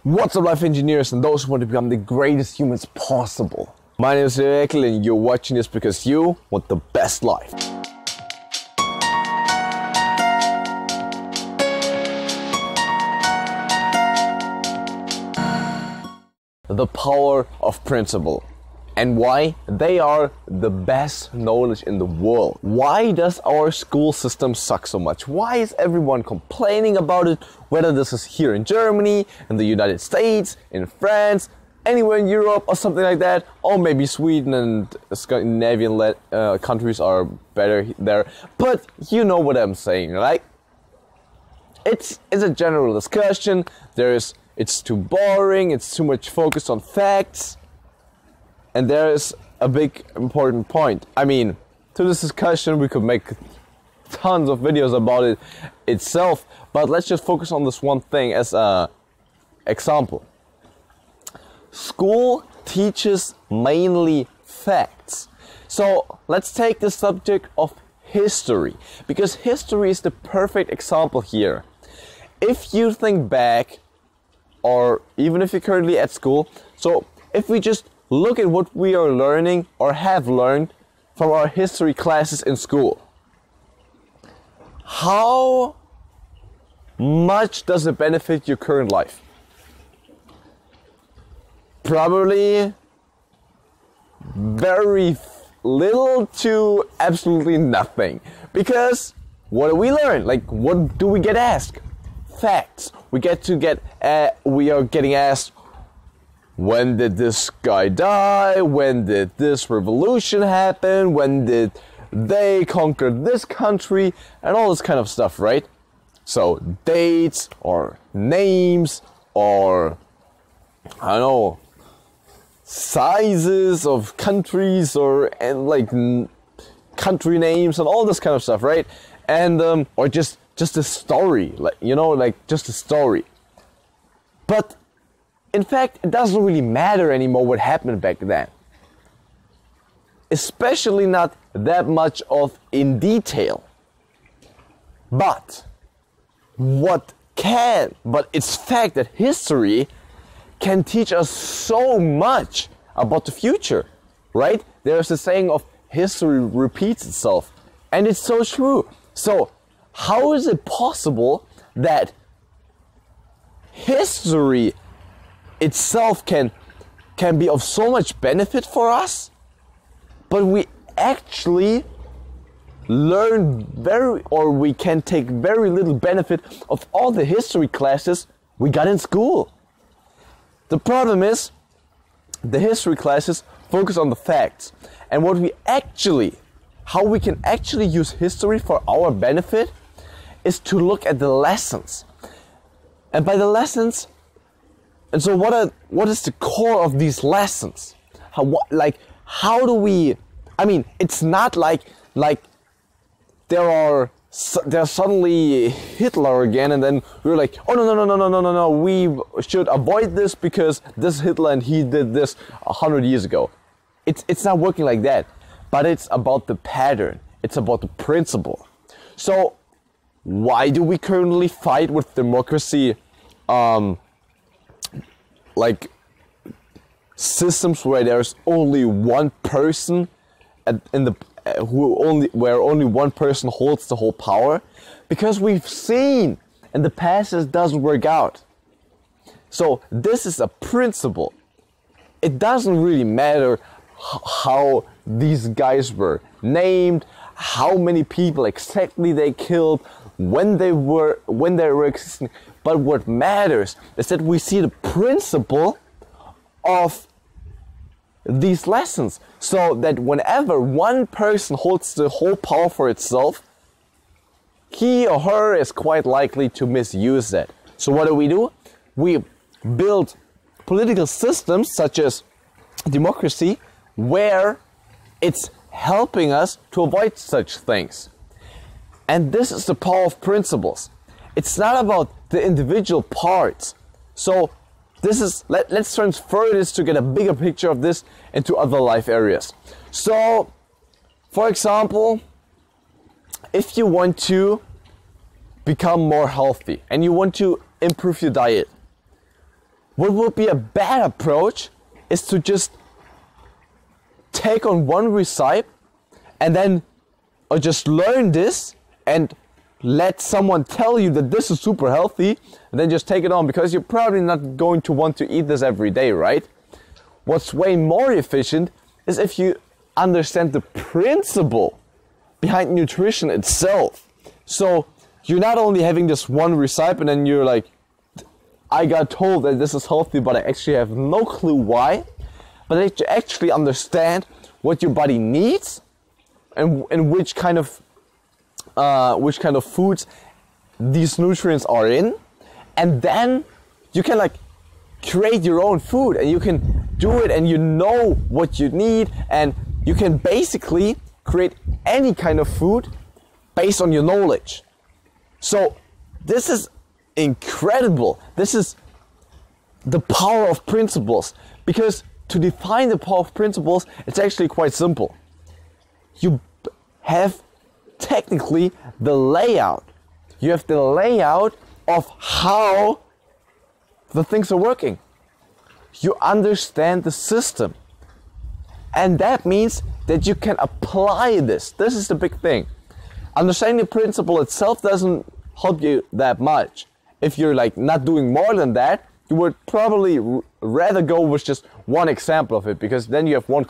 What's up, life engineers and those who want to become the greatest humans possible? My name is Eckl and you're watching this because you want the best life. The power of principle. And why? They are the best knowledge in the world. Why does our school system suck so much? Why is everyone complaining about it? Whether this is here in Germany, in the United States, in France, anywhere in Europe or something like that. Or maybe Sweden and Scandinavian countries are better there. But you know what I'm saying, right? It's a general discussion. It's too boring, it's too much focused on facts. And there is a big important point. I mean, to this discussion we could make tons of videos about it itself, but let's just focus on this one thing as an example. School teaches mainly facts. So let's take the subject of history, because history is the perfect example here. If you think back, or even if you're currently at school, so if we just look at what we are learning or have learned from our history classes in school, how much does it benefit your current life? Probably very little to absolutely nothing. Because what do we learn? Like, what do we get asked? Facts. We are getting asked, when did this guy die? When did this revolution happen? When did they conquer this country? And all this kind of stuff, right? So dates or names or, I don't know, sizes of countries and like country names and all this kind of stuff, right? And or just a story, just a story. But in fact, it doesn't really matter anymore what happened back then. Especially not that much of in detail. But it's fact that history can teach us so much about the future, right? There's a saying of history repeats itself, and it's so true. So how is it possible that history itself can be of so much benefit for us, but we actually we can take very little benefit of all the history classes we got in school? The problem is, the history classes focus on the facts, and how we can actually use history for our benefit is to look at the lessons. And by the lessons, and so what is the core of these lessons? How do we, I mean, it's not like there's suddenly Hitler again, and then we're like, oh no, we should avoid this because this Hitler and he did this 100 years ago. It's not working like that, but it's about the pattern. It's about the principle. So why do we currently fight with democracy, like systems where there's only one person where only one person holds the whole power? Because we've seen in the past it doesn't work out. So this is a principle. It doesn't really matter how these guys were named, how many people exactly they killed, when they were existing. But what matters is that we see the principle of these lessons, so that whenever one person holds the whole power for itself, he or her is quite likely to misuse that. So what do? We build political systems such as democracy, where it's helping us to avoid such things. And this is the power of principles. It's not about the individual parts. So let's transfer this to get a bigger picture of this into other life areas. So, for example, if you want to become more healthy and you want to improve your diet, what would be a bad approach is to just take on one recipe and then, or just learn this and let someone tell you that this is super healthy and then just take it on, because you're probably not going to want to eat this every day, right? What's way more efficient is if you understand the principle behind nutrition itself. So you're not only having this one recipe and then you're like, I got told that this is healthy, but I actually have no clue why. But that you actually understand what your body needs and which kind of foods these nutrients are in, and then you can like create your own food and you can do it and you know what you need, and you can basically create any kind of food based on your knowledge. So this is incredible. This is the power of principles, because to define the power of principles, it's actually quite simple. You have technically the layout. You have the layout of how the things are working. You understand the system. And that means that you can apply this. This is the big thing. Understanding the principle itself doesn't help you that much. If you're like not doing more than that, you would probably rather go with just one example of it, because then you have one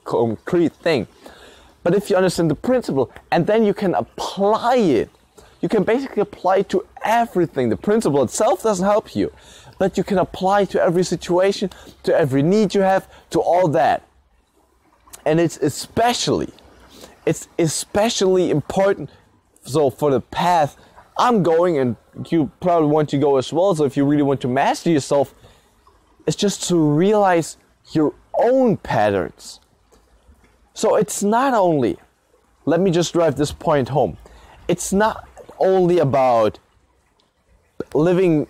concrete thing. But if you understand the principle and then you can apply it, you can basically apply it to everything. The principle itself doesn't help you, but you can apply it to every situation, to every need you have, to all that. And it's especially important, so for the path I'm going, and you probably want to go as well, so if you really want to master yourself, it's just to realize your own patterns. So it's not only, let me just drive this point home, it's not only about living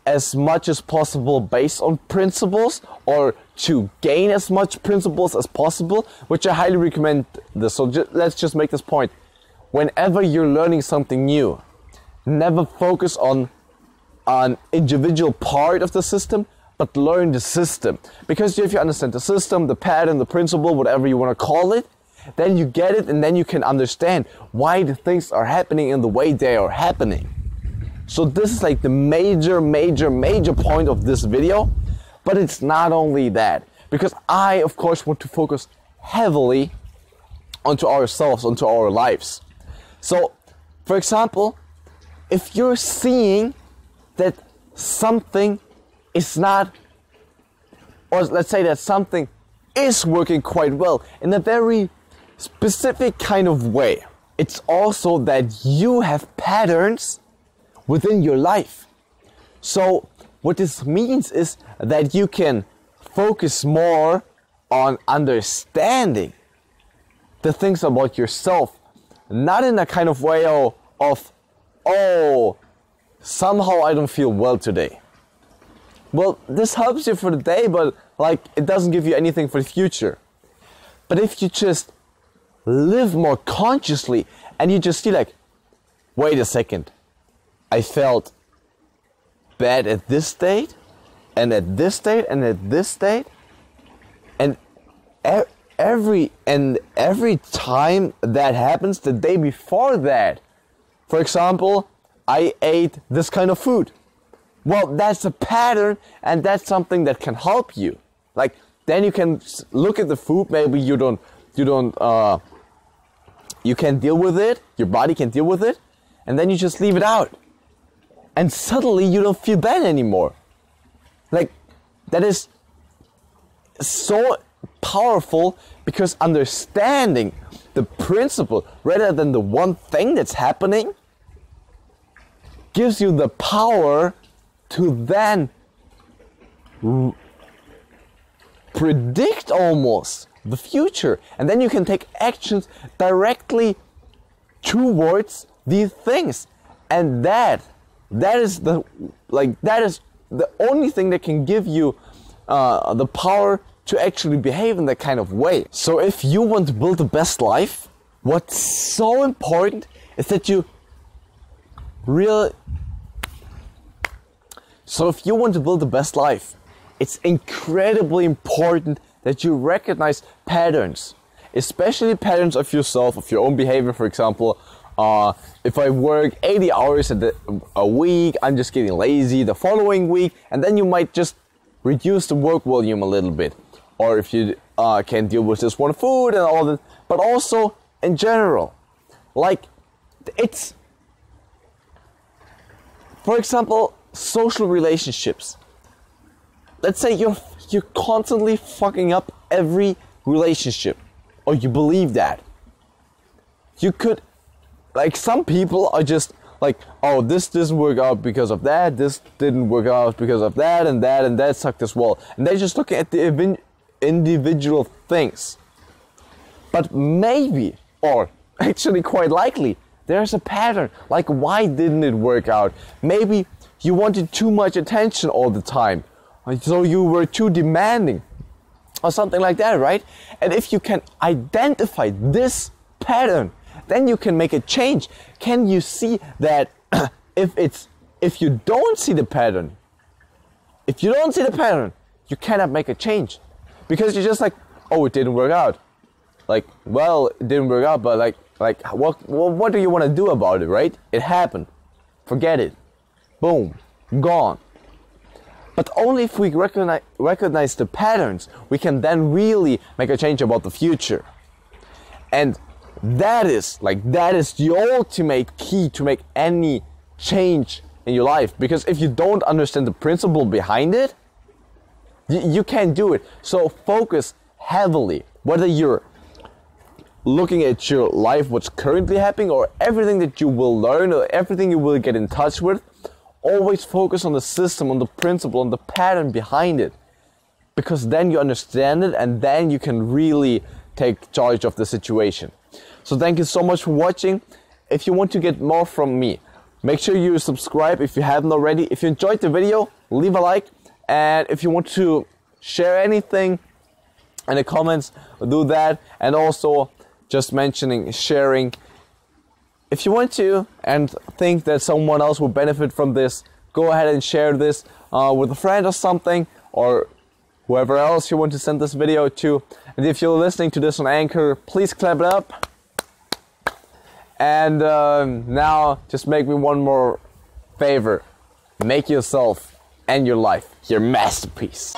as much as possible based on principles, or to gain as much principles as possible, which I highly recommend this. So let's just make this point. Whenever you're learning something new, never focus on an individual part of the system, but learn the system. Because if you understand the system, the pattern, the principle, whatever you want to call it, then you get it, and then you can understand why the things are happening in the way they are happening. So this is like the major point of this video. But it's not only that, because I, of course, want to focus heavily onto ourselves, onto our lives. So, for example, if you're seeing that something is not, or let's say that something is working quite well in a very specific kind of way, it's also that you have patterns within your life. So what this means is that you can focus more on understanding the things about yourself, not in a kind of way of oh, somehow I don't feel well today. Well, this helps you for the day, but like it doesn't give you anything for the future. But if you just live more consciously and you just see like, wait a second, I felt bad at this date, and at this date, and at this date, and every time that happens, the day before that, for example, I ate this kind of food. Well, that's a pattern, and that's something that can help you. Like then you can look at the food. Maybe you can deal with it. Your body can deal with it, and then you just leave it out. And suddenly you don't feel bad anymore. Like, that is so powerful, because understanding the principle rather than the one thing that's happening gives you the power to then predict almost the future. And then you can take actions directly towards these things. And that is the only thing that can give you the power to actually behave in that kind of way. So if you want to build the best life, what's so important is that you So if you want to build the best life, it's incredibly important that you recognize patterns, especially patterns of yourself, of your own behavior. For example, if I work 80 hours a week, I'm just getting lazy the following week, and then you might just reduce the work volume a little bit. Or if you can deal with just one food and all that, but also in general, like it's, for example, social relationships. Let's say you're constantly fucking up every relationship, or you believe that. You could, like, some people are just like, oh, this doesn't work out because of that, this didn't work out because of that, and that sucked as well. And they're just looking at the individual things. But maybe, or actually quite likely, there's a pattern. Like, why didn't it work out? Maybe you wanted too much attention all the time, so you were too demanding, or something like that, right? And if you can identify this pattern, then you can make a change. Can you see that if you don't see the pattern, you cannot make a change, because you're just like, oh, it didn't work out. Like, well, it didn't work out, but like what do you want to do about it, right? It happened. Forget it. Boom, gone. But only if we recognize the patterns, we can then really make a change about the future. And that is the ultimate key to make any change in your life. Because if you don't understand the principle behind it, you can't do it. So focus heavily, whether you're looking at your life, what's currently happening, or everything that you will learn, or everything you will get in touch with. Always focus on the system, on the principle, on the pattern behind it. Because then you understand it, and then you can really take charge of the situation. So thank you so much for watching. If you want to get more from me, make sure you subscribe if you haven't already. If you enjoyed the video, leave a like. And if you want to share anything in the comments, do that. And also just mentioning, sharing. If you want to and think that someone else will benefit from this, go ahead and share this with a friend or something, or whoever else you want to send this video to. And if you're listening to this on Anchor, please clap it up. And now just make me one more favor. Make yourself and your life your masterpiece.